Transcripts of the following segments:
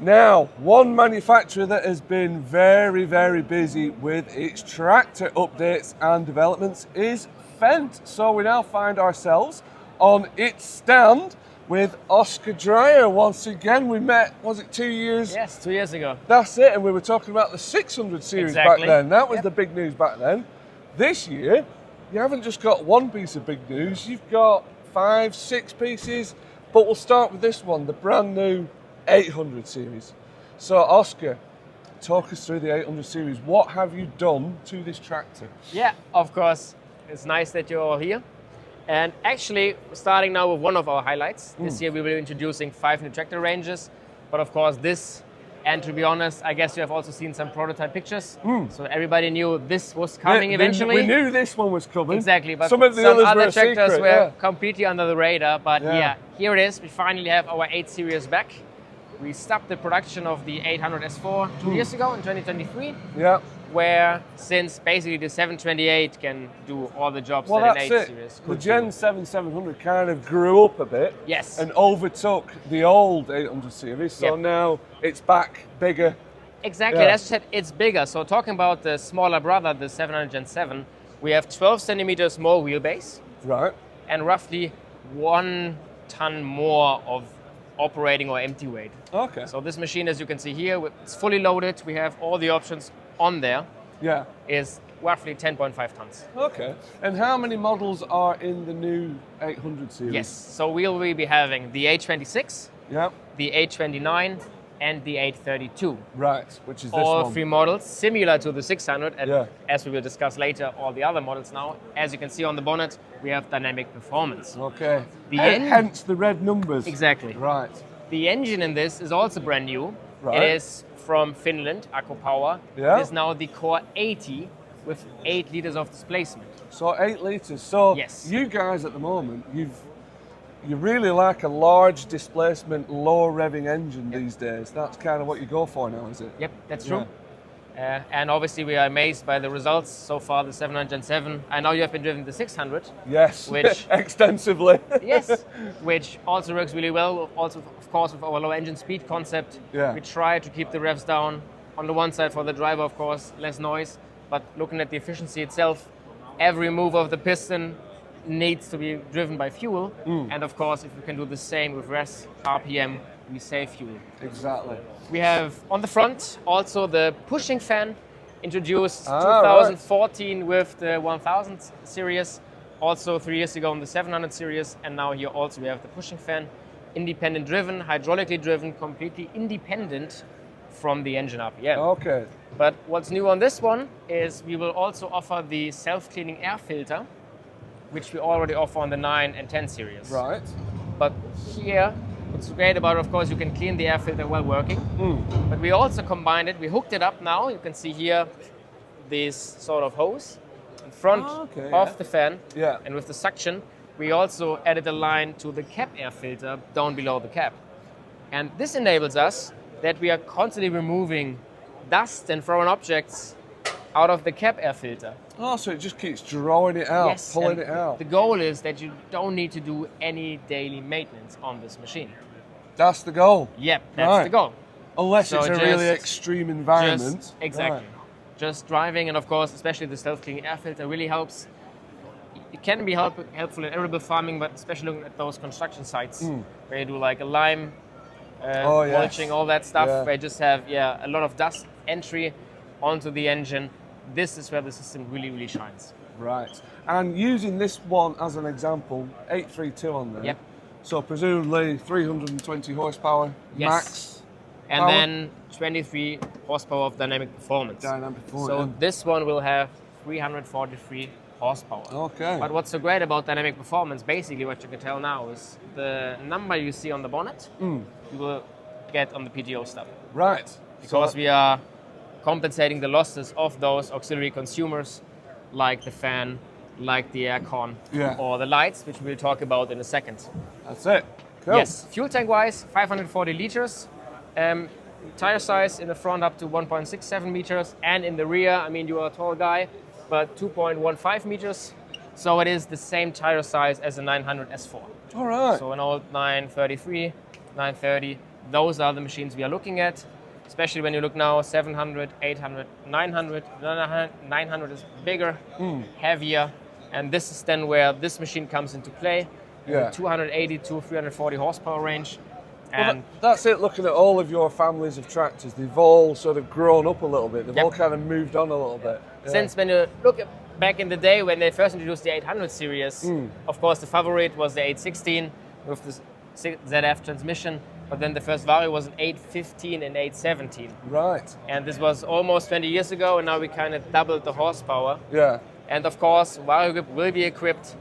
Now, one manufacturer that has been very, very busy with its tractor updates and developments is Fendt. So we now find ourselves on its stand with Oscar Dreyer. Once again, we met, was it 2 years? Yes, 2 years ago. That's it, and we were talking about the 600 series Exactly. back then. That was the big news back then. This year, you haven't just got one piece of big news, you've got 5, 6 pieces, but we'll start with this one, the brand new 800 series. So Oscar, talk us through the 800 series. What have you done to this tractor? Yeah, of course. It's nice that you're all here. And actually, starting now with one of our highlights. This year we will be introducing 5 new tractor ranges. But of course this, and to be honest, I guess you have also seen some prototype pictures. So everybody knew this was coming eventually. We knew this one was coming. Exactly, but some of the others other were tractors secret, were completely under the radar. But Yeah. yeah, here it is. We finally have our 8 series back. We stopped the production of the 800 S4 2 years ago in 2023, Yeah. where since basically the 728 can do all the jobs Well, that an that's 8 it. series The could Gen do. 7 700 kind of grew up a bit. Yes. And overtook the old 800 series. So Yep. now it's back, bigger. Exactly, Yeah. as you said, it's bigger. So talking about the smaller brother, the 700 Gen 7, we have 12 centimeters more wheelbase Right. and roughly 1 ton more of operating or empty weight. Okay. So this machine, as you can see here, it's fully loaded. We have all the options on there. Yeah. Is roughly 10.5 tons. Okay. And how many models are in the new 800 series? Yes, so we'll be having the 826, Yeah. the 829, and the 832. Right. Which is this All one. 3 models, similar to the 600, and Yeah. as we will discuss later, all the other models now. As you can see on the bonnet, we have dynamic performance. Okay. The Hence the red numbers. Exactly. Right. The engine in this is also brand new. Right. It is from Finland, Akku Power. Yeah. It is now the Core 80 with 8 liters of displacement. So 8 litres. So Yes. you guys at the moment, you really like a large displacement, low revving engine these days. That's kind of what you go for now, is it? Yep, that's true. And obviously we are amazed by the results so far, the 700 Gen 7. I know you have been driven the 600. Yes. Which- extensively. Yes, which also works really well. Also, of course, with our low engine speed concept, Yeah. we try to keep the revs down. On the one side for the driver, of course, less noise. But looking at the efficiency itself, every move of the piston needs to be driven by fuel. And of course, if we can do the same with less RPM, we save fuel. Exactly. We have on the front also the pushing fan, introduced Ah, 2014 with the 1000 series, also 3 years ago in the 700 series, and now here also we have the pushing fan, independent driven, hydraulically driven, completely independent from the engine RPM. Okay. But what's new on this one is we will also offer the self-cleaning air filter, which we already offer on the 9 and 10 series. Right. But here, what's great about it, of course, you can clean the air filter while working. But we also combined it, we hooked it up now. You can see here this sort of hose in front Okay, of yeah. the fan. Yeah. And with the suction, we also added a line to the cap air filter down below the cap. And this enables us that we are constantly removing dust and foreign objects out of the cap air filter. Oh, so it just keeps drawing it out, Yes, pulling and it out. The goal is that you don't need to do any daily maintenance on this machine. That's the goal. Yep, that's Right. the goal. Unless So it's a really just- extreme environment. Just, exactly. Right. Just driving, and of course, especially the self-cleaning air filter really helps. It can be helpful in arable farming, but especially looking at those construction sites where you do like a lime, Oh, yes. mulching, all that stuff, Yeah. where you just have a lot of dust entry onto the engine. This is where the system really, really shines. Right. And using this one as an example, 832 on there. Yep. So presumably 320 horsepower Yes. max And power? then 23 horsepower of dynamic performance. Dynamic So performance. this one will have 343 horsepower. Okay. But what's so great about dynamic performance, basically what you can tell now is the number you see on the bonnet, you will get on the PTO stub. Right. Because we are compensating the losses of those auxiliary consumers, like the fan, like the aircon, Yeah. or the lights, which we'll talk about in a second. That's it. Cool. Yes, fuel tank wise, 540 liters. Tire size in the front up to 1.67 meters, and in the rear, I mean, you are a tall guy, but 2.15 meters. So it is the same tire size as a 900 S4. All right. So an old 933, 930, those are the machines we are looking at, especially when you look now 700, 800, 900. 900 is bigger, heavier, and this is then where this machine comes into play. Yeah. 280 to 340 horsepower range. Well, And that's it, looking at all of your families of tractors, they've all sort of grown up a little bit. They've Yep. all kind of moved on a little bit. Yeah. since when you look back in the day when they first introduced the 800 series, of course the favorite was the 816 with the ZF transmission, but then the first Vario was an 815 and 817. Right. And this was almost 20 years ago, and now we kind of doubled the horsepower. Yeah. And of course, Vario Grip will be equipped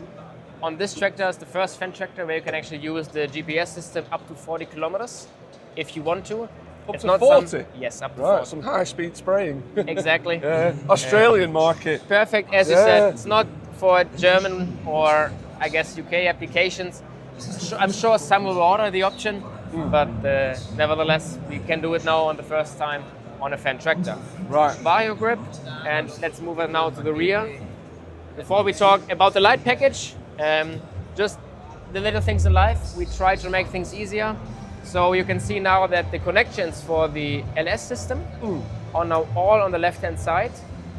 on this tractor. It's the first Fendt tractor where you can actually use the GPS system up to 40 kilometers if you want to. Up to 40? Yes, up to Right, 40. some high-speed spraying. Exactly. Yeah. Australian market. Perfect, as you Yeah. said. It's not for German or, I guess, UK applications. I'm sure some will order the option, but nevertheless, we can do it now on the first time on a Fendt tractor. Right. Vario Grip, and let's move on now to the rear. Before we talk about the light package, just the little things in life, we try to make things easier. So you can see now that the connections for the LS system are now all on the left-hand side,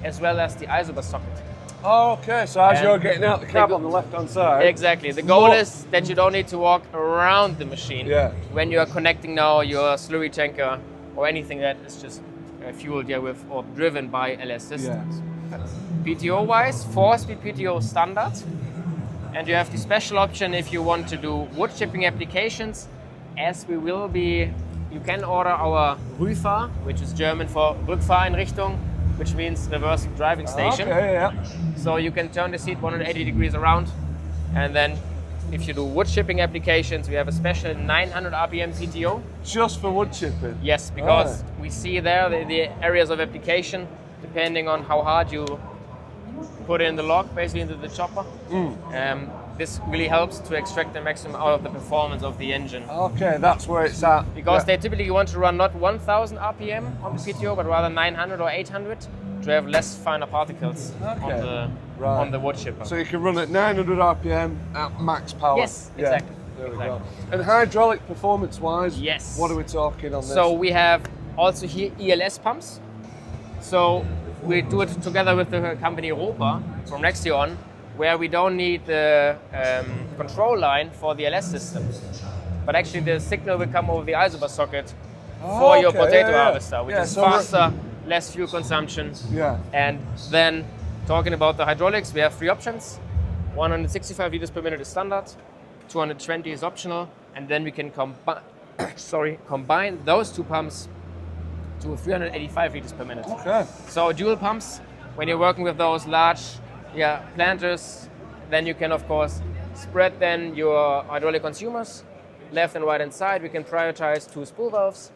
as well as the isobus socket. Oh, okay, so as And you're getting out the cab they go- on the left-hand side. Exactly. The goal More- is that you don't need to walk around the machine Yeah. when you are connecting now your slurry tanker or anything that is just fueled with or driven by LS systems. PTO-wise, 4-speed PTO standard. And you have the special option if you want to do wood chipping applications, as we will be, you can order our Rüfer, which is German for Rückfahreinrichtung, which means reverse driving station. Okay, yeah. So you can turn the seat 180 degrees around, and then if you do wood chipping applications, we have a special 900 RPM PTO. Just for wood chipping. Yes, because we see there the areas of application, depending on how hard you put in the log, basically into the chopper. This really helps to extract the maximum out of the performance of the engine. Okay, that's where it's at. Because they typically want to run not 1000 RPM on the PTO, but rather 900 or 800 to have less finer particles on the wood chipper. So you can run at 900 RPM at max power. Yes, Yeah. exactly. There we Exactly. go. And hydraulic performance-wise, Yes. what are we talking on this? So we have also here ELS pumps. So we do it together with the company Europa from next year on, where we don't need the control line for the LS system. But actually the signal will come over the isobus socket for your okay, potato yeah. harvester, which Yeah, is so we're- faster, less fuel consumption. Yeah. And then talking about the hydraulics, we have 3 options. 165 liters per minute is standard, 220 is optional, and then we can combine those 2 pumps to 385 liters per minute. Okay. So dual pumps, when you're working with those large planters, then you can of course spread then your hydraulic consumers left and right hand side. We can prioritize 2 spool valves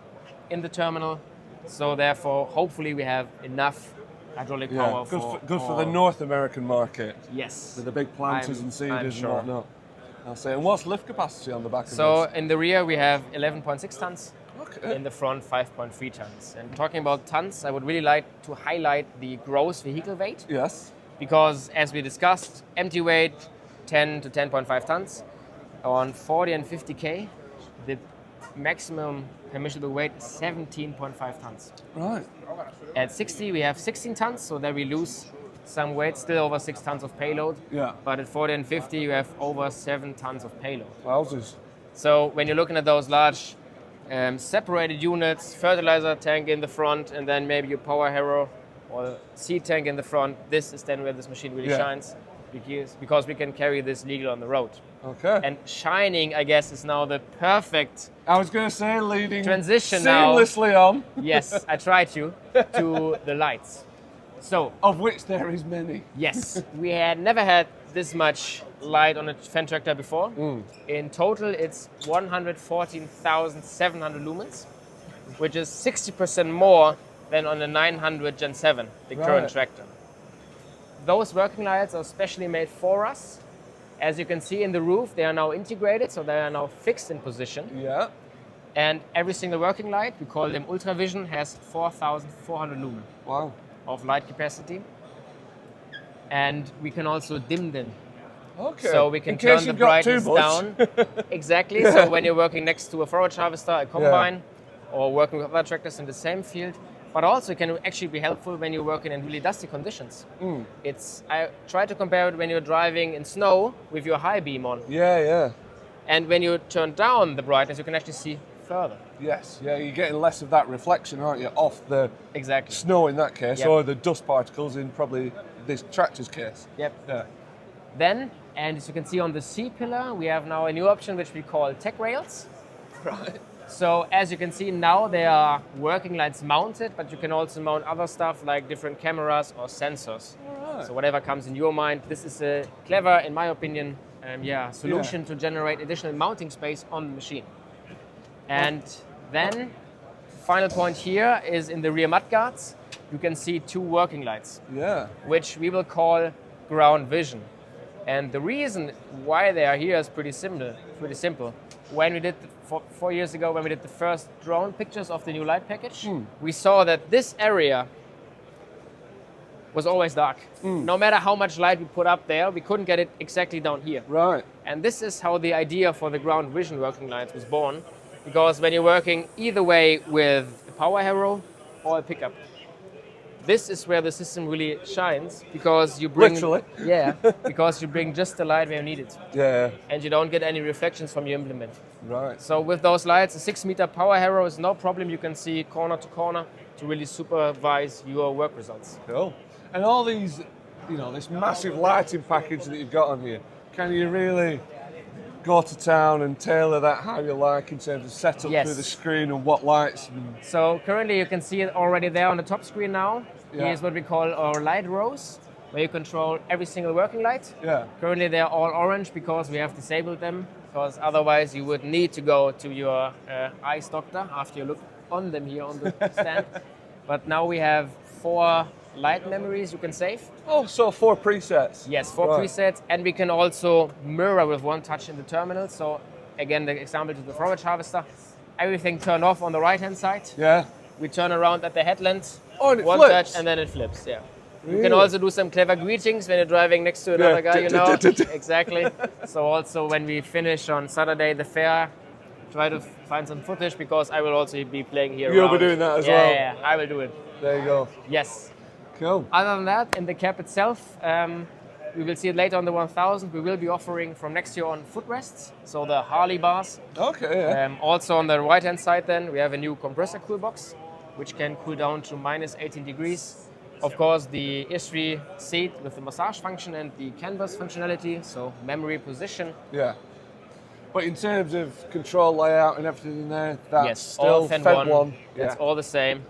in the terminal. So therefore, hopefully we have enough hydraulic power Good for the North American market. Yes. With the big planters I'm and seeders sure. and whatnot. I'll say. And what's lift capacity on the back of So this? in the rear we have 11.6 tons. Okay. In the front, 5.3 tons. And talking about tons, I would really like to highlight the gross vehicle weight. Yes. Because as we discussed, empty weight 10 to 10.5 tons. On 40 and 50K, the maximum permissible weight is 17.5 tons. Right. At 60, we have 16 tons, so there we lose some weight, still over 6 tons of payload. Yeah. But at 40 and 50, you have over 7 tons of payload. Wowzers. So when you're looking at those large separated units, fertilizer tank in the front, and then maybe your power harrow or seed tank in the front, this is then where this machine really shines, because we can carry this legal on the road. Okay. And shining, I guess, is now the perfect I was going to say leading transition now. seamlessly on, Yes, I tried to the lights. So of which there is many. yes, we had never had this much light on a Fendt tractor before. In total, it's 114,700 lumens, which is 60% more than on the 900 Gen 7, the current tractor. Those working lights are specially made for us. As you can see in the roof, they are now integrated, so they are now fixed in position. Yeah. And every single working light, we call them Ultravision, has 4,400 lumen Wow. of light capacity. And we can also dim them Okay. So we can In case turn the you've got too brightness much. down. Exactly. So when you're working next to a forage harvester, a combine, or working with other tractors in the same field, but also it can actually be helpful when you're working in really dusty conditions. I try to compare it when you're driving in snow with your high beam on. Yeah. And when you turn down the brightness, you can actually see further. Yes, yeah, you're getting less of that reflection, aren't you, off the Exactly. snow in that case, Yep. or the dust particles in probably this tractor's case. Yep. Yeah. Then, and as you can see on the C pillar, we have now a new option which we call tech rails. Right. So as you can see now, there are working lights mounted, but you can also mount other stuff like different cameras or sensors. Alright. So whatever comes in your mind, this is a clever, in my opinion, solution to generate additional mounting space on the machine. And then, final point here is in the rear mudguards, you can see two working lights, Yeah. which we will call ground vision. And the reason why they are here is pretty simple. When we did, 4 years ago, when we did the first drone pictures of the new light package, we saw that this area was always dark. No matter how much light we put up there, we couldn't get it exactly down here. Right. And this is how the idea for the ground vision working lights was born. Because when you're working either way with a power harrow or a pickup, this is where the system really shines, because you bring Literally. because you bring just the light where you need it, Yeah. and you don't get any reflections from your implement. Right. So with those lights, a 6-meter power harrow is no problem. You can see corner to corner to really supervise your work results. Cool. And all these, this massive lighting package that you've got on here, can you really go to town and tailor that how you like in terms of setup Yes. through the screen and what lights? So currently you can see it already there on the top screen now. Yeah. Here's what we call our light rows, where you control every single working light. Yeah. Currently they're all orange because we have disabled them, because otherwise you would need to go to your eyes doctor after you look on them here on the stand. But now we have 4 light memories you can save. Oh, so 4 presets. Yes, 4 Right. presets, and we can also mirror with one touch in the terminal. So again, the example to the forage harvester, everything turned off on the right-hand side. Yeah. We turn around at the headland, Oh, and it one flips? touch, and then it flips, yeah. You Really? can also do some clever greetings when you're driving next to another guy, Yeah. Exactly. So also when we finish on Saturday the fair, try to find some footage, because I will also be playing here You'll around. be doing that as well? Yeah, I will do it. There you go. Yes. Cool. Other than that, in the cab itself, we will see it later on the 1000. We will be offering from next year on footrests, so the Harley bars. Okay, yeah. Also on the right-hand side then, we have a new compressor cool box, which can cool down to minus 18 degrees. Of course, the history seat with the massage function and the canvas functionality, so memory position. Yeah. But in terms of control layout and everything in there, that's Yes, still all Fendt 1. Yeah. It's all the same.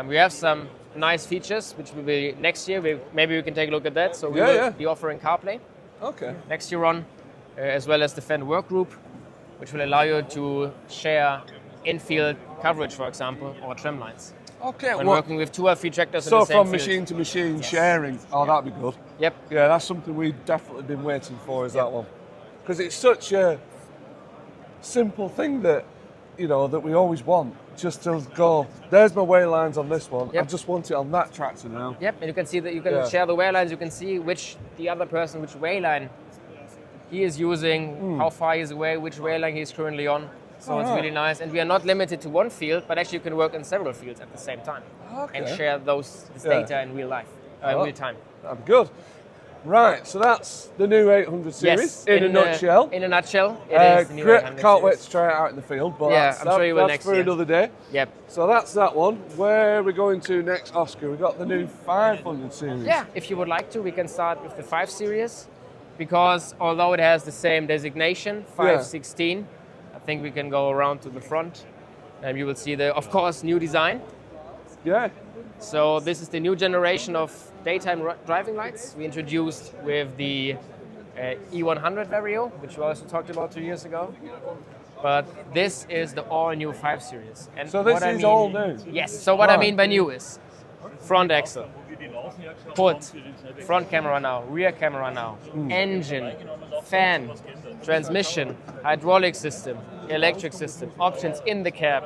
We have some nice features, which will be next year. Maybe we can take a look at that. So we will be offering CarPlay Okay. next year on, as well as the Fendt work group, which will allow you to share in-field coverage, for example, or trim lines. Okay. When Well, working with 2 or 3 tractors in so the same from field. machine to machine Yes. sharing. Oh, that'd be good. Yep. Yeah, that's something we've definitely been waiting for, is that one. Because it's such a simple thing that, that we always want. Just to go, there's my weigh lines on this one. Yep. I just want it on that tractor now. Yep, and you can see that you can share the weigh lines. You can see which weigh line he is using, how far he's away, which weigh line he's currently on. So it's really nice. And we are not limited to one field, but actually you can work in several fields at the same time and share this data in real life, in real time. That'd be good. Right, so that's the new 800 series Yes, in a nutshell. In a nutshell, it is the new Great, 800 can't wait series. to try it out in the field, but Yeah, that's, I'm sure you will that's next for year. another day. Yep. So that's that one. Where are we going to next, Oscar? We've got the new 500 series. Yeah, if you would like to, we can start with the 5 Series, because although it has the same designation, 516, I think we can go around to the front, and you will see the, of course, new design. Yeah. So this is the new generation of daytime driving lights we introduced with the E100 Vario, which we also talked about 2 years ago. But this is the all-new 5 Series. And So this what I is mean- all new? Yes. So what I Right. mean by new is front axle, hood, front camera now, rear camera now, engine, fan, transmission, hydraulic system, electric system, options in the cab.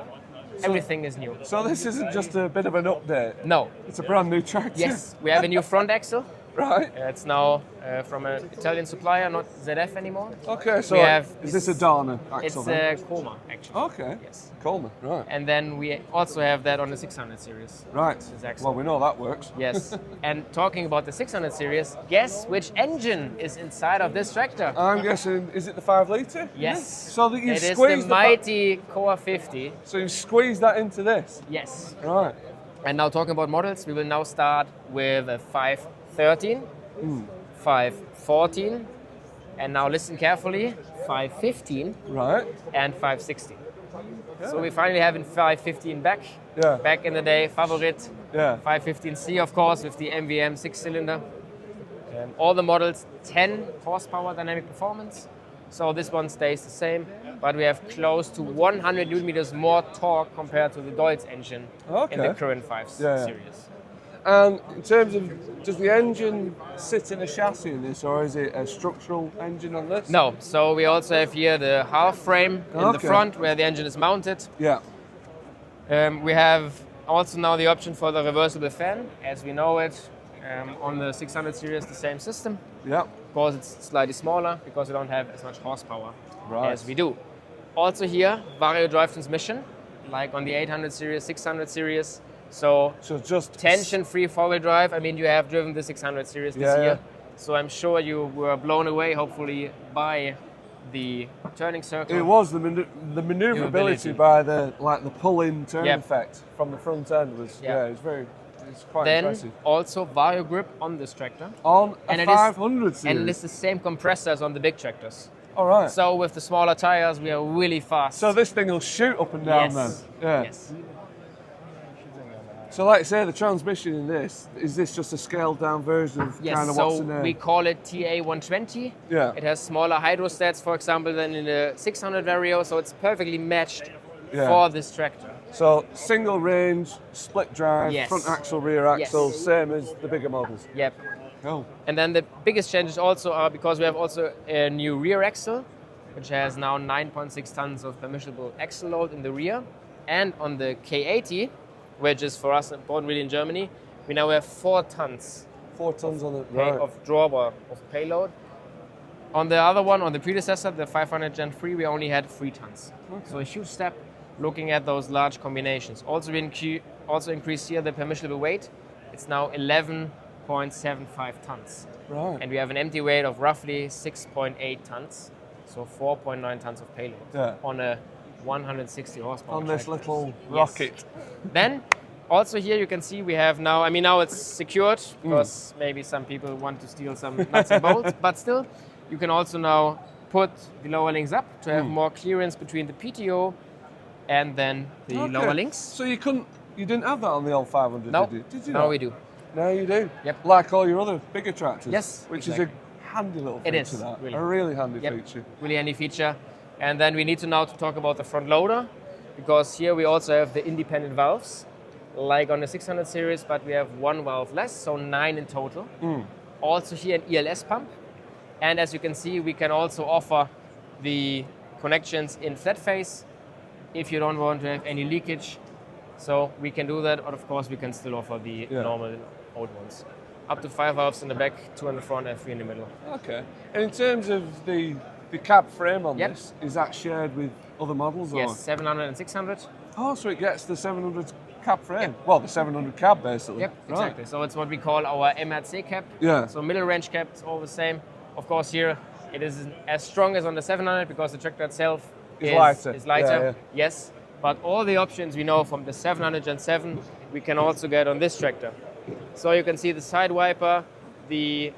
Everything is new. So this isn't just a bit of an update. No. It's a brand new tractor. Yes, we have a new front axle, Right. It's now from an Italian supplier, not ZF anymore. Okay, so is this a Dana axle? It's then? a Coma, actually. Okay. Yes. Coleman, right. And then we also have that on the 600 series. Right. This axle. Well, we know that works. Yes. And talking about the 600 series, guess which engine is inside of this tractor? I'm guessing, is it the 5 litre? Yes. So that you It is squeeze the mighty Core 50. So you squeeze that into this? Yes. Right. And now talking about models, we will now start with a 513, 514, and now listen carefully, 515 Right. and 516. So we finally have in 515 back. Yeah. Back in the day, Favorit, Yeah. 515C of course with the MVM 6-cylinder. All the models 10 horsepower dynamic performance. So this one stays the same, but we have close to 100 newton meters more torque compared to the Deutz engine in the Okay. current 5 Yeah. series. And in terms of, does the engine sit in a chassis in this, or is it a structural engine on this? No, so we also have here the half frame in the Okay. front where the engine is mounted. Yeah. We have also now the option for the reversible fan, as we know it on the 600 series, the same system. Yeah. Of course, it's slightly smaller because we don't have as much horsepower Right. as we do. Also here, Vario drive transmission, like on the 800 series, 600 series. So So just tension-free four-wheel drive. I mean, you have driven the 600 series this Yeah, year, yeah. so I'm sure you were blown away, hopefully, by the turning circle. It was the maneuverability by the pull-in turn Yep. effect from the front end was Yeah. it's quite Then impressive. also Vario grip on this tractor, On a And it is- 500 series. and it's the same compressors on the big tractors. All right. So with the smaller tires, we are really fast. So this thing will shoot up and down yes. then. Yeah. Yes. So like I say, the transmission in this, is this just a scaled down version of Yes, kind of what's so in there? we call it TA120. Yeah. It has smaller hydrostats, for example, than in the 600 Vario, so it's perfectly matched Yeah. for this tractor. So single range, split drive, Yes. front axle, rear axle, Yes. same as the bigger models. Yep. Oh. And then the biggest changes also are because we have also a new rear axle, which has now 9.6 tons of permissible axle load in the rear. And on the K80, which is for us important really in Germany, we now have 4 tons 4 tons on it. pay- Right. of drawbar of payload. On the other one, on the predecessor, the 500 Gen 3, we only had 3 tons. So a huge step looking at those large combinations. Also, also increased here the permissible weight. It's now 11.75 tons. Right. And we have an empty weight of roughly 6.8 tons. So 4.9 tons of payload Yeah. on a 160 horsepower On this tractor. little Yes. rocket. Then, also here you can see we have now, I mean now it's secured because maybe some people want to steal some nuts and bolts, but still you can also now put the lower links up to have more clearance between the PTO and then the Okay. lower links. So you didn't have that on the old 500, No, did you? Did you now not? we do. Now you do. Yep. Like all your other bigger tractors. Yes, Which exactly. is a handy little It feature. is, That. really. A really handy Yep. feature. Really handy feature. And then we need to now to talk about the front loader because here we also have the independent valves like on the 600 series, but we have 1 valve less, so 9 in total. Also here an ELS pump. And as you can see, we can also offer the connections in flat face if you don't want to have any leakage. So we can do that, but of course we can still offer the normal old ones. Up to 5 valves in the back, 2 in the front and 3 in the middle. Okay. And in terms of the cab frame on Yep. this, is that shared with other models? Or? Yes, 700 and 600. Oh, so it gets the 700 cab frame. Well, the 700 cab basically. Yep, Right. exactly. So it's what we call our MRC cap. Yeah. So middle range cap, it's all the same. Of course here it is as strong as on the 700 because the tractor itself Is lighter. Is lighter. Yeah, yeah. Yes, but all the options we know from the 700 Gen 7 we can also get on this tractor. So you can see the side wiper, the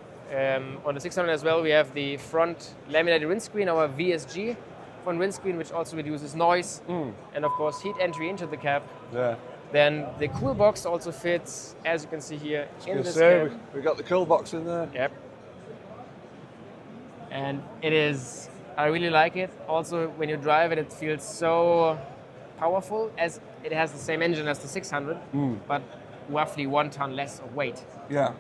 on the 600 as well we have the front laminated windscreen, our VSG front windscreen, which also reduces noise, and of course heat entry into the cab. Yeah. Then the cool box also fits, as you can see here, in this Say, cab. we got the cool box in there. Yep. And it is, I really like it. Also, when you drive it, it feels so powerful as it has the same engine as the 600, but roughly 1 ton less of weight. Yeah.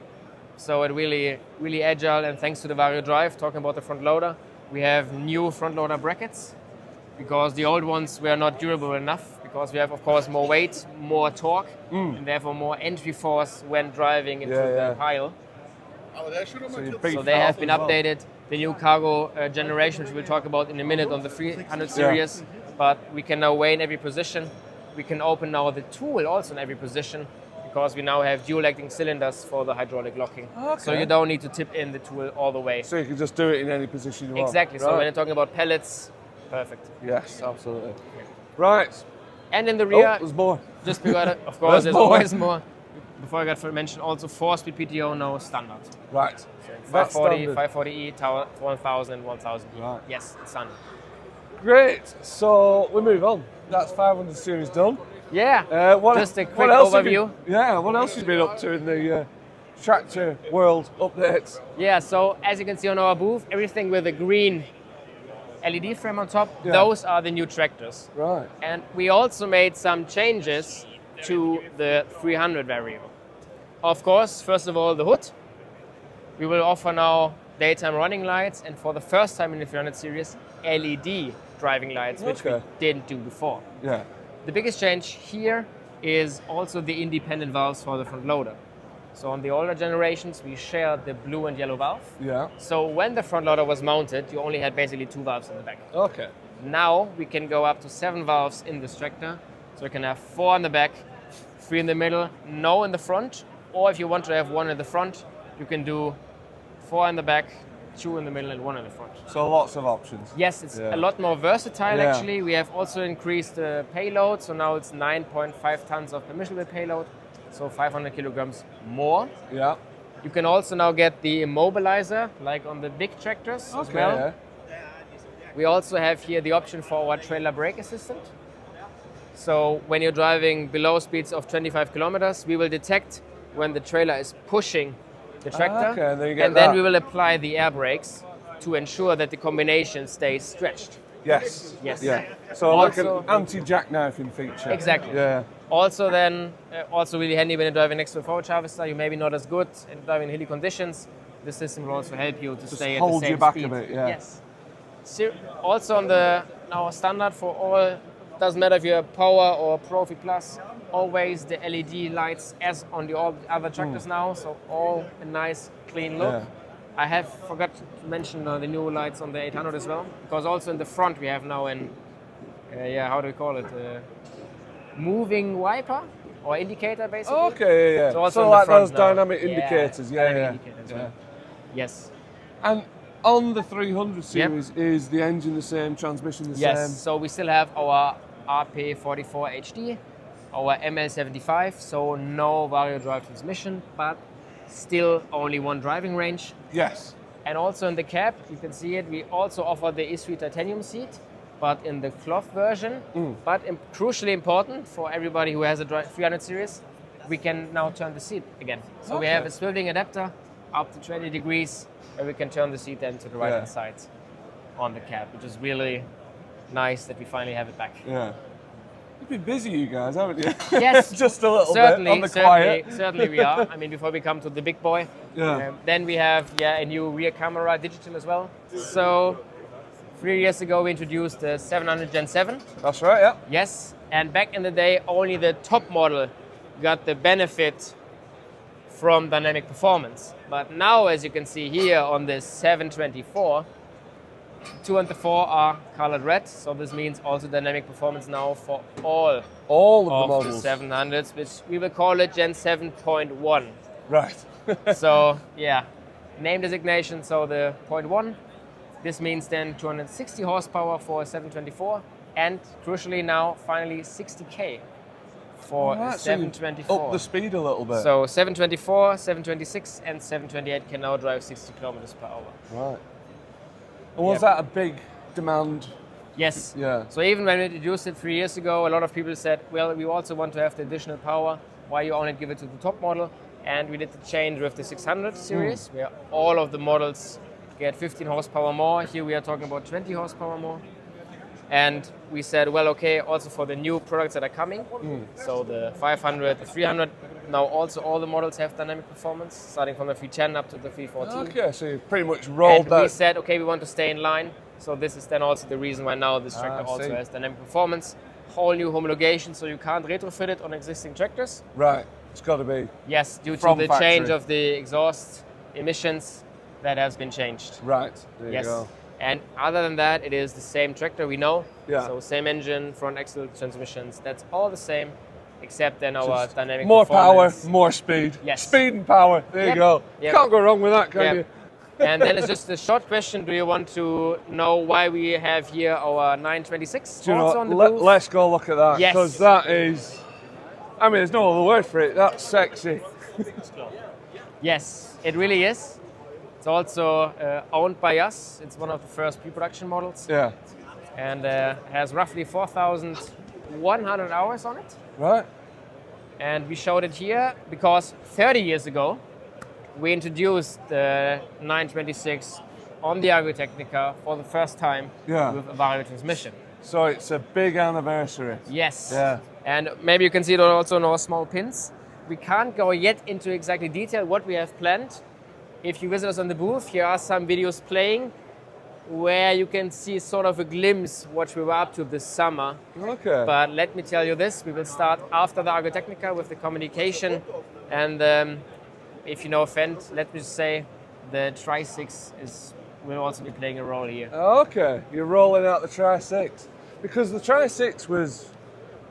So it really agile, and thanks to the Vario drive, talking about the front loader, we have new front loader brackets because the old ones were not durable enough because we have, of course, more weight, more torque, and therefore more entry force when driving into the pile. So you beefed So they that have up been as well. updated. The new cargo generation, which we'll talk about in a minute on the 300 series. But we can now weigh in every position. We can open now the tool also in every position because we now have dual acting cylinders for the hydraulic locking. Okay. So you don't need to tip in the tool all the way. So you can just do it in any position you want. Exactly. So Right. when you're talking about pellets, perfect. Yes, absolutely. Right. And in the Oh, rear, there's more. just because, of course, there's more. always more. Before I got to mention, also 4-speed PTO now standard. Right. So That's 540, standard. 540E, 1000, 1000. Right. Yes, it's standard. Great. So we move on. That's 500 series done. Yeah. What, Just a quick what else have overview. What else have you been up to in the tractor world updates? Yeah, so as you can see on our booth, everything with a green LED frame on top, Yeah. those are the new tractors. Right. And we also made some changes to the 300 Vario. Of course, first of all, the hood. We will offer now daytime running lights, and for the first time in the 300 series, LED driving lights, which we Okay. didn't do before. Yeah. The biggest change here is also the independent valves for the front loader. So on the older generations, we shared the blue and yellow valve. Yeah. So when the front loader was mounted, you only had basically 2 valves in the back. Okay. Now we can go up to 7 valves in this tractor. So you can have 4 in the back, 3 in the middle, no in the front. Or if you want to have 1 in the front, you can do 4 in the back, 2 in the middle, and 1 in the front. So lots of options. Yes, it's Yeah. a lot more versatile Yeah. actually. We have also increased the payload, so now it's 9.5 tons of permissible payload, so 500 kilograms more. Yeah. You can also now get the immobilizer, like on the big tractors as Okay. well. Yeah. We also have here the option for our trailer brake assistant. So when you're driving below speeds of 25 kilometers, we will detect when the trailer is pushing the tractor, Okay, and then you get and then that. we will apply the air brakes to ensure that the combination stays stretched. Yes. Yes. Yeah. So like Also- an anti-jackknifing feature. Exactly. Yeah. Also then, also really handy when you're driving next to a forage harvester, you maybe not as good in driving hilly conditions. The system will also help you to stay at hold the same you back a speed. bit, yeah. Yes. So also on the now standard for all, doesn't matter if you're Power or Profi Plus, always the LED lights as on the all other tractors now, so all a nice clean look. Yeah. I have forgot to mention the new lights on the 800 as well, because also in the front we have now an, how do we call it? Moving wiper or indicator basically. Okay. Yeah. So also So in the like front those now. dynamic Yeah, indicators. Yeah. dynamic Yeah. indicators, Yeah. well. Yes. And on the 300 series, is the engine the same, transmission the Yes. same? So we still have our RP44 HD, our ML75, so no Vario drive transmission, but still only one driving range. Yes. And also in the cab, you can see it, we also offer the E3 titanium seat, but in the cloth version. But crucially important for everybody who has a 300 series, we can now turn the seat again. So we Okay. have a swiveling adapter up to 20 degrees, where we can turn the seat then to the right hand side on the cab, which is really nice that we finally have it back. Yeah. You've been busy, you guys, haven't you? Yes, Just a little certainly, bit on the quiet. certainly we are. I mean, before we come to the big boy, Yeah. then we have a new rear camera, digital as well. So 3 years ago we introduced the 700 Gen 7. That's right. Yeah. Yes, and back in the day only the top model got the benefit from dynamic performance. But now, as you can see here on the 724, 2 and the 4 are colored red, so this means also dynamic performance now for all All of the of the models. 700s, which we will call it Gen 7.1. Right. So yeah, name designation, so the 0.1. This means then 260 horsepower for a 724, and crucially now finally 60k for a Right, so you 724. Up the speed a little bit. So 724, 726, and 728 can now drive 60 kilometers per hour. Right. And was that a big demand? Yes. Yeah. So even when we introduced it 3 years ago, a lot of people said, well, we also want to have the additional power. Why you only give it to the top model? And we did the change with the 600 series, where all of the models get 15 horsepower more. Here we are talking about 20 horsepower more. And we said, well, okay, also for the new products that are coming, so the 500, the 300, now also all the models have dynamic performance, starting from the 310 up to the 314. Okay, so you pretty much rolled And that. we said, okay, we want to stay in line. So this is then also the reason why now this tractor I also see. has dynamic performance, whole new homologation, so you can't retrofit it on existing tractors. Right. It's got to be. Yes, due to From the factory. change of the exhaust emissions that has been changed. Right. There Yes. you go. And other than that, it is the same tractor we know. Yeah. So same engine, front axle, transmissions. That's all the same, except then our Just dynamic more power, performance. more speed. Yes. Speed and power. There you Yep. go. Yep. Can't go wrong with that, can Yep. you? And then it's just a short question. Do you want to know why we have here our 926 Do you know also what? on the booth? Let's go look at that. Yes. Because that is, I mean, there's no other word for it. That's sexy. Yes, it really is. It's also owned by us. It's one of the first pre-production models, Yeah. and has roughly 4,100 hours on it. Right? And we showed it here because 30 years ago, we introduced the 926 on the AGRITECHNICA for the first time Yeah. with a Vario transmission. So it's a big anniversary. Yes. Yeah. And maybe you can see it also in our small pins. We can't go yet into exactly detail what we have planned. If you visit us on the booth, here are some videos playing where you can see sort of a glimpse what we were up to this summer. Okay. But let me tell you this, we will start after the AGRITECHNICA with the communication. And if you know Fendt, let me just say the Tri-6 will also be playing a role here. Okay. You're rolling out the Tri-6. Because the Tri-6 was,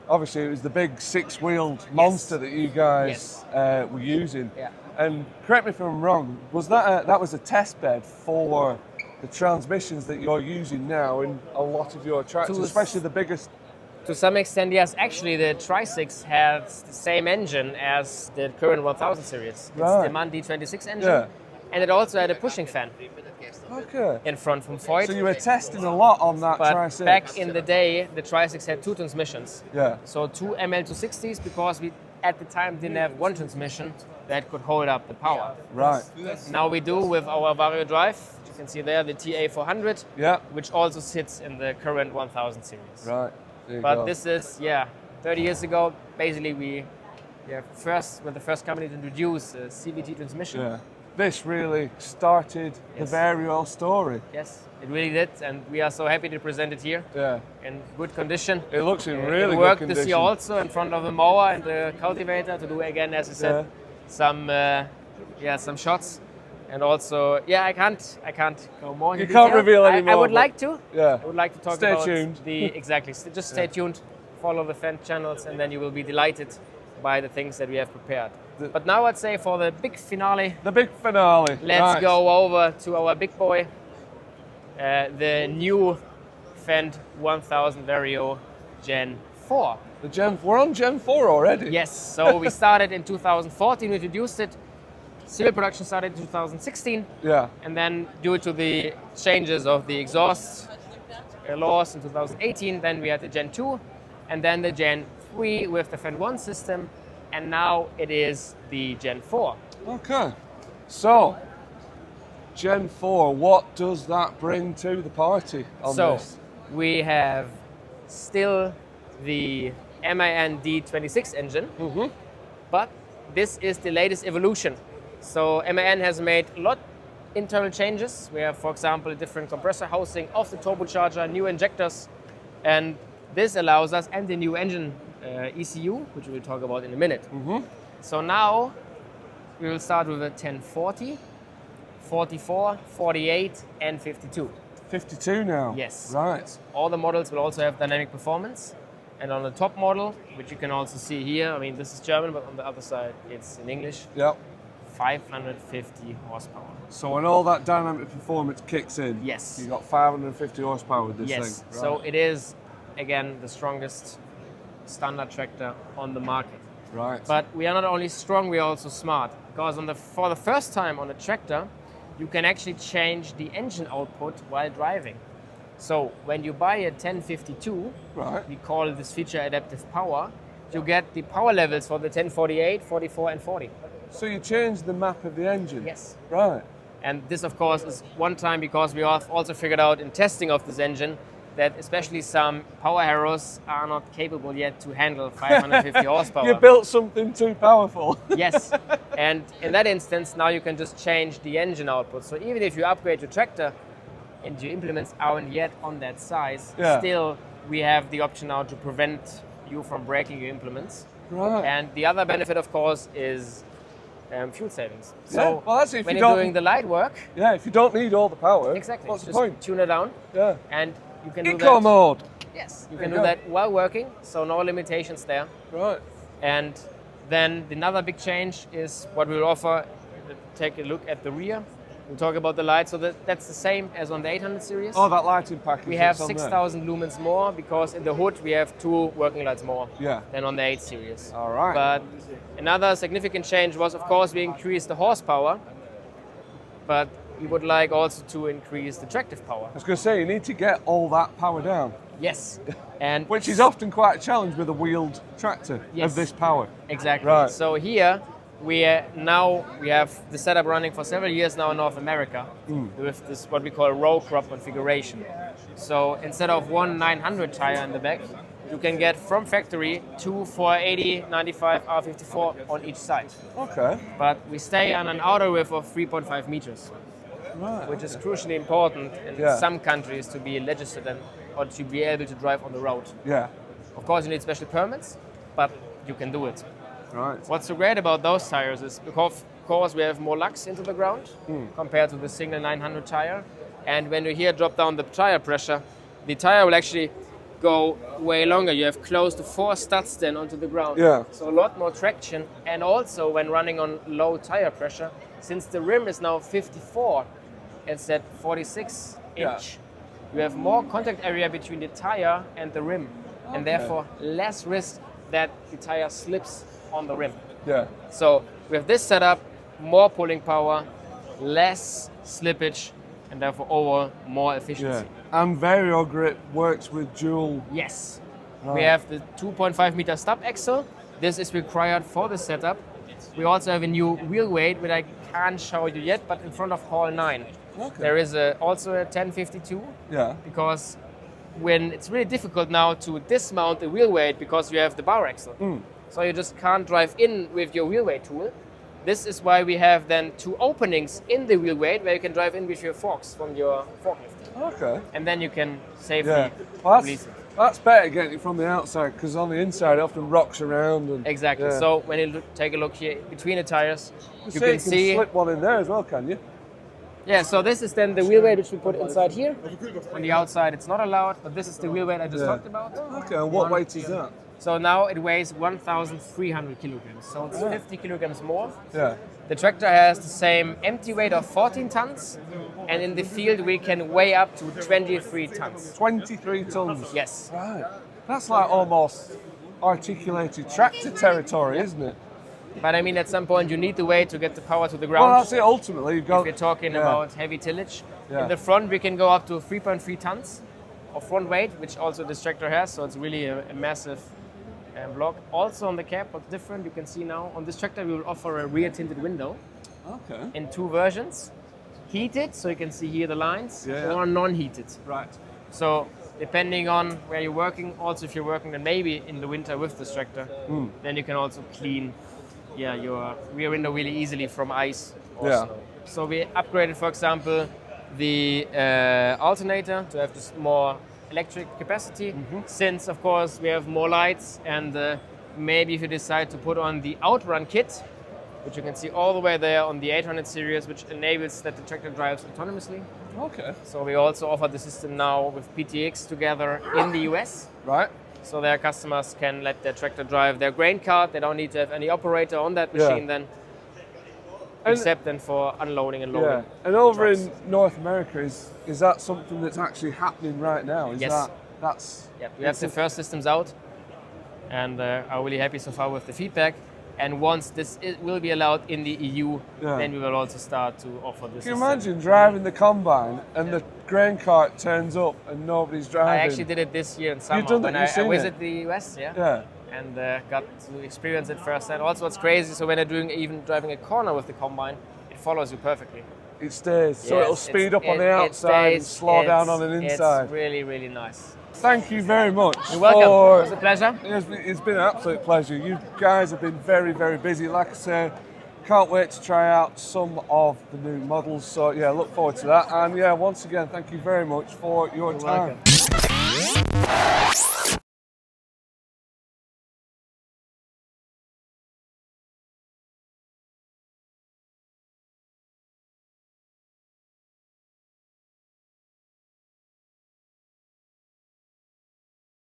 obviously, it was the big six-wheeled monster that you guys were using. Yeah. And correct me if I'm wrong, was that was a test bed for the transmissions that you're using now in a lot of your tractors, especially the biggest? To some extent, yes. Actually, the Tri-6 has the same engine as the current 1000 series. Right. It's the MAN D26 engine. Yeah. And it also had a pushing fan Okay. in front from Ford. So you were testing a lot on that But Tri-6. back in the day, the Tri-6 had two transmissions. Yeah. So two ML260s because we at the time didn't have one transmission that could hold up the power. Right. Now we do with our Vario drive. You can see there the TA400, Yeah. which also sits in the current 1000 series. Right. There you But go. this is, 30 years ago, basically we were the first company to introduce a CVT transmission. Yeah. This really started Yes. the Vario story. Yes, it really did, and we are so happy to present it here Yeah. in good condition. It looks in It really good worked condition. this year also in front of the mower and the cultivator to do again, as I said, some shots. And also, I can't go more. You into can't detail. reveal any I more, would but- like to. Yeah. I would like to talk Stay about tuned. Just stay tuned, follow the Fendt channels, and then you will be delighted by the things that we have prepared. But now I'd say for the big finale, The big finale. let's Right. go over to our big boy, the new Fendt 1000 Vario Gen 4. We're on Gen 4 already. Yes, so we started in 2014, we introduced it. Serial production started in 2016. Yeah. And then due to the changes of the exhaust laws in 2018, then we had the Gen 2 and then the Gen 3 with the Fendt 1 system. And now it is the Gen 4. Okay. So, Gen 4, what does that bring to the party on So this? we have still the MAN D26 engine, but this is the latest evolution. So MAN has made a lot internal changes. We have, for example, a different compressor housing of the turbocharger, new injectors, and this allows us, and the new engine ECU, which we'll talk about in a minute. So now we will start with a 1040, 44, 48, and 52. 52 now. Yes. Right. All the models will also have dynamic performance. And on the top model, which you can also see here, I mean, this is German, but on the other side, it's in English, Yep. 550 horsepower. So when all that dynamic performance kicks in, Yes. you got 550 horsepower with this Yes, thing. so Right. it is, again, the strongest standard tractor on the market. Right. But we are not only strong, we are also smart. Because for the first time on a tractor, you can actually change the engine output while driving. So when you buy a 1052, Right. we call this feature adaptive power, you get the power levels for the 1048, 44, and 40. So you change the map of the engine. Yes. Right. And this, of course, is one time because we have also figured out in testing of this engine that especially some power harrows are not capable yet to handle 550 horsepower. You built something too powerful. Yes. And in that instance, now you can just change the engine output. So even if you upgrade your tractor and your implements aren't yet on that size, Yeah. still we have the option now to prevent you from breaking your implements. Right. And the other benefit, of course, is fuel savings. Yeah, So well, that's if when you you're don't- doing the light work, Yeah, if you don't need all the power, exactly, what's the just point? tune it down, Yeah. and you can do Eco that. mode. Yes, you There can you do go. that while working, so no limitations there. Right. And then another big change is what we'll offer. Take a look at the rear. We'll talk about the lights. So that's the same as on the 800 series. Oh, that lighting package. We have that's on there. 6,000 lumens more because in the hood we have 2 working lights more Yeah. than on the 8 series. All right. But another significant change was, of course, we increased the horsepower, but we would like also to increase the tractive power. I was going to say, you need to get all that power down, Yes, and which is often quite a challenge with a wheeled tractor Yes. of this power. exactly. Right. So here we have the setup running for several years now in North America with this what we call row crop configuration. So instead of one 900 tire in the back, you can get from factory 2 480, 95, R54 on each side. Okay. But we stay on an outer width of 3.5 meters, Right. which is crucially important in Yeah. some countries to be legislated or to be able to drive on the road. Yeah. Of course, you need special permits, but you can do it. Right. What's so great about those tires is because, of course, we have more lux into the ground compared to the single 900 tire. And when you here drop down the tire pressure, the tire will actually go way longer. You have close to 4 studs then onto the ground. Yeah. So a lot more traction. And also when running on low tire pressure, since the rim is now 54 instead 46 inch, you have more contact area between the tire and the rim. And therefore less risk that the tire slips on the rim. Yeah. So with this setup, more pulling power, less slippage, and therefore overall more Yeah. efficiency. And Vario grip works with dual. Yes. Right. We have the 2.5 meter stub axle. This is required for the setup. We also have a new wheel weight, which I can't show you yet, but in front of hall 9. Okay. There is also a 1052, Yeah. because when it's really difficult now to dismount the wheel weight because you have the bar axle. So you just can't drive in with your wheel weight tool. This is why we have then 2 openings in the wheel weight where you can drive in with your forks from your forklift. Okay. And then you can safely Yeah. Well, release it. that's better getting it from the outside because on the inside it often rocks around. And, Exactly. Yeah. So when you take a look here between the tires, you So can see. slip one in there as well, can you? Yeah, so this is then the wheel weight which we put inside here. On the outside it's not allowed, but this is the wheel weight I just talked about. Okay, and what weight is that? So now it weighs 1,300 kilograms. So it's 50 kilograms more. Yeah. The tractor has the same empty weight of 14 tons, and in the field we can weigh up to 23 tons. 23 tons. Yes. Right. That's like almost articulated tractor territory, isn't it? But I mean, at some point you need the weight to get the power to the Well, ground. that's it. Ultimately, you've got. If you're talking yeah. about heavy tillage. Yeah. In the front we can go up to 3.3 tons of front weight, which also this tractor has, so it's really a massive block. Also on the cab, what's different, you can see now, on this tractor we will offer a rear tinted window Okay. in 2 versions. Heated, so you can see here the lines, Yeah. or non-heated. Right. So depending on where you're working, also if you're working then maybe in the winter with this tractor, then you can also clean your rear window really easily from ice or Yeah. snow. So we upgraded, for example, the alternator to have this more electric capacity, since of course we have more lights, and maybe if you decide to put on the outrun kit, which you can see all the way there on the 800 series, which enables that the tractor drives autonomously. Okay. So we also offer the system now with PTX together in the US. Right. So their customers can let their tractor drive their grain cart. They don't need to have any operator on that machine then, except then for unloading and loading. Yeah. And over trucks. in North America, is that something that's actually happening right now? Is Yes. that's Yeah, we have the first systems out, and are really happy so far with the feedback. And once this will be allowed in the EU, Yeah. then we will also start to offer this. Can you system. imagine driving the combine and the grain cart turns up and nobody's driving? I actually did it this year in summer done that? when You've I seen visited it? the US. Yeah. And got to experience it first. And also, what's crazy, so when I'm even driving a corner with the combine, it follows you perfectly. It stays, so Yes, it'll speed up on it the outside and stays, slow down it's- on the inside. It's really, really nice. Thank you very much. You're welcome. for- It was a pleasure. It's been an absolute pleasure. You guys have been very, very busy. Like I say, can't wait to try out some of the new models. So yeah, look forward to that. And yeah, once again, thank you very much for your time. Welcome.